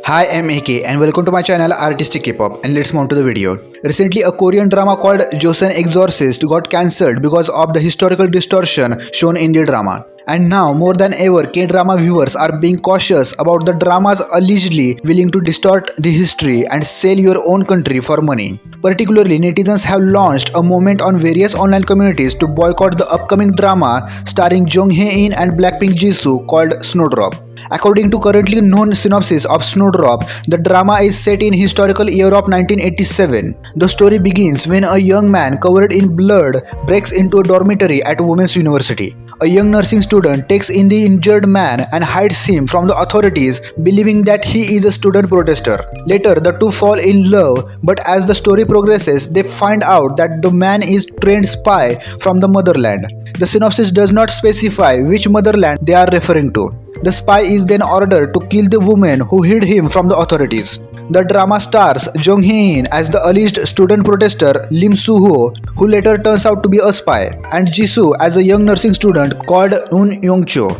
Hi, I'm AK and welcome to my channel Artistic Kpop, and let's move on to the video. Recently, a Korean drama called Joseon Exorcist got cancelled because of the historical distortion shown in the drama. And now, more than ever, K-drama viewers are being cautious about the dramas allegedly willing to distort the history and sell your own country for money. Particularly, netizens have launched a movement on various online communities to boycott the upcoming drama starring Jung Hae-in and Blackpink jisoo called Snowdrop. According to currently known synopsis of Snowdrop, the drama is set in historical year of 1987. The story begins when a young man covered in blood breaks into a dormitory at a women's university. A young nursing student takes in the injured man and hides him from the authorities, believing that he is a student protester. Later, the two fall in love, but as the story progresses, they find out that the man is a trained spy from the motherland. The synopsis does not specify which motherland they are referring to. The spy is then ordered to kill the woman who hid him from the authorities. The drama stars Jung Hae-in as the alleged student protester Lim Soo-ho, who later turns out to be a spy, and Jisoo as a young nursing student called Eun Young-cho.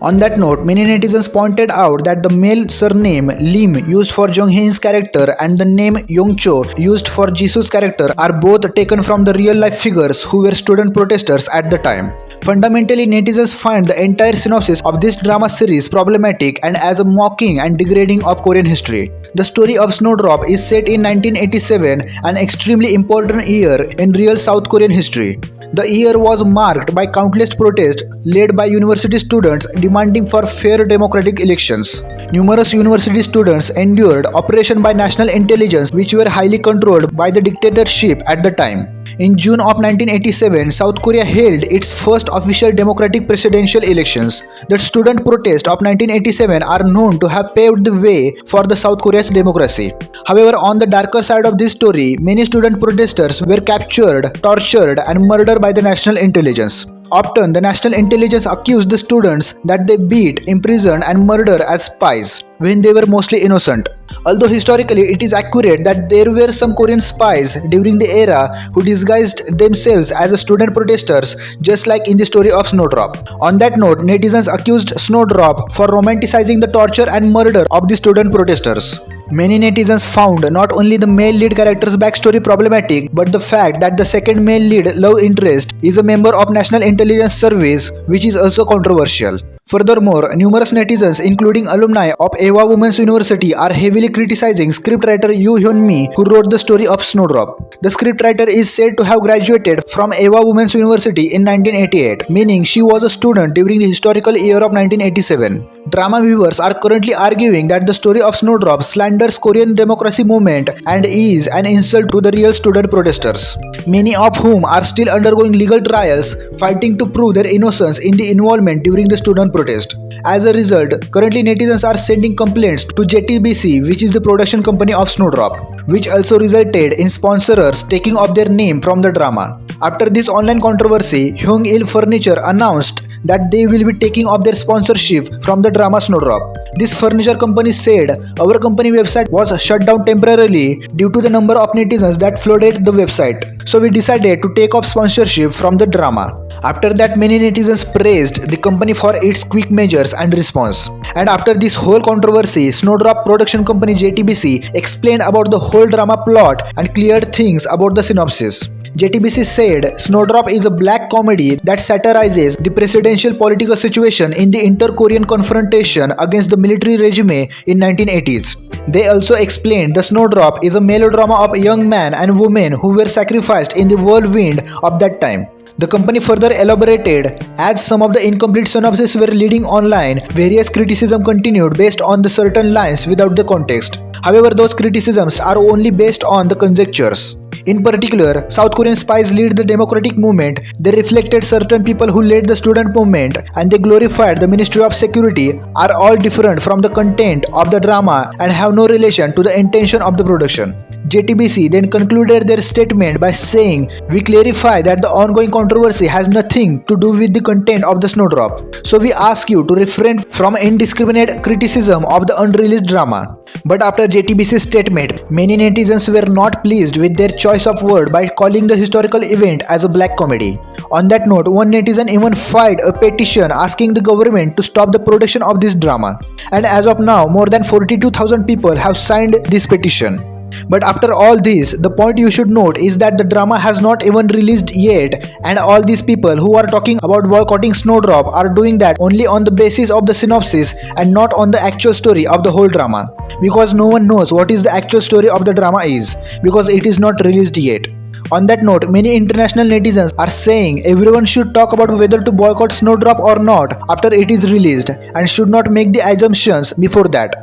On that note, many netizens pointed out that the male surname Lim used for Jung Hae-in's character and the name Young-cho used for Jisoo's character are both taken from the real-life figures who were student protesters at the time. Fundamentally, netizens find the entire synopsis of this drama series problematic and as a mocking and degrading of Korean history. The story of Snowdrop is set in 1987, an extremely important year in real South Korean history. The year was marked by countless protests led by university students demanding for fair democratic elections. Numerous university students endured oppression by national intelligence, which were highly controlled by the dictatorship at the time. In June of 1987, South Korea held its first official democratic presidential elections. The student protests of 1987 are known to have paved the way for the South Korea's democracy. However, on the darker side of this story, many student protesters were captured, tortured, and murdered by the national intelligence. Often, the national intelligence accused the students that they beat, imprisoned, and murdered as spies, when they were mostly innocent. Although historically it is accurate that there were some Korean spies during the era who disguised themselves as student protesters, just like in the story of Snowdrop. On that note, netizens accused Snowdrop for romanticizing the torture and murder of the student protesters. Many netizens found not only the male lead character's backstory problematic, but the fact that the second male lead love interest is a member of National Intelligence Service, which is also controversial. Furthermore, numerous netizens, including alumni of Eva Women's University, are heavily criticizing scriptwriter Yoo Hyun-mi, who wrote the story of Snowdrop. The scriptwriter is said to have graduated from Eva Women's University in 1988, meaning she was a student during the historical year of 1987. Drama viewers are currently arguing that the story of Snowdrop slanders Korean democracy movement and is an insult to the real student protesters, many of whom are still undergoing legal trials, fighting to prove their innocence in the involvement during the student protest. As a result, currently netizens are sending complaints to JTBC, which is the production company of Snowdrop, which also resulted in sponsors taking off their name from the drama. After this online controversy, Hyung-il Furniture announced that they will be taking off their sponsorship from the drama Snowdrop. This furniture company said, "Our company website was shut down temporarily due to the number of netizens that flooded the website. So we decided to take off sponsorship from the drama." After that, many netizens praised the company for its quick measures and response. And after this whole controversy, Snowdrop production company JTBC explained about the whole drama plot and cleared things about the synopsis. JTBC said Snowdrop is a black comedy that satirizes the presidential political situation in the inter-Korean confrontation against the military regime in 1980s. They also explained the Snowdrop is a melodrama of a young man and woman who were sacrificed in the whirlwind of that time. The company further elaborated, as some of the incomplete synopses were leading online, various criticism continued based on the certain lines without the context. However, those criticisms are only based on the conjectures. In particular, South Korean spies lead the democratic movement, they reflected certain people who led the student movement, and they glorified the Ministry of Security are all different from the content of the drama and have no relation to the intention of the production. JTBC then concluded their statement by saying, "We clarify that the ongoing controversy has nothing to do with the content of the snowdrop. So we ask you to refrain from indiscriminate criticism of the unreleased drama." But after JTBC's statement, many netizens were not pleased with their choice of word by calling the historical event as a black comedy. On that note, one netizen even filed a petition asking the government to stop the production of this drama. And as of now, more than 42,000 people have signed this petition. But after all this, the point you should note is that the drama has not even released yet, and all these people who are talking about boycotting Snowdrop are doing that only on the basis of the synopsis and not on the actual story of the whole drama. Because no one knows what is the actual story of the drama is, because it is not released yet. On that note, many international netizens are saying everyone should talk about whether to boycott Snowdrop or not after it is released and should not make the assumptions before that.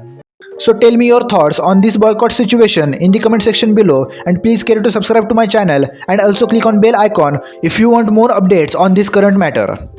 So tell me your thoughts on this boycott situation in the comment section below, and please care to subscribe to my channel and also click on bell icon if you want more updates on this current matter.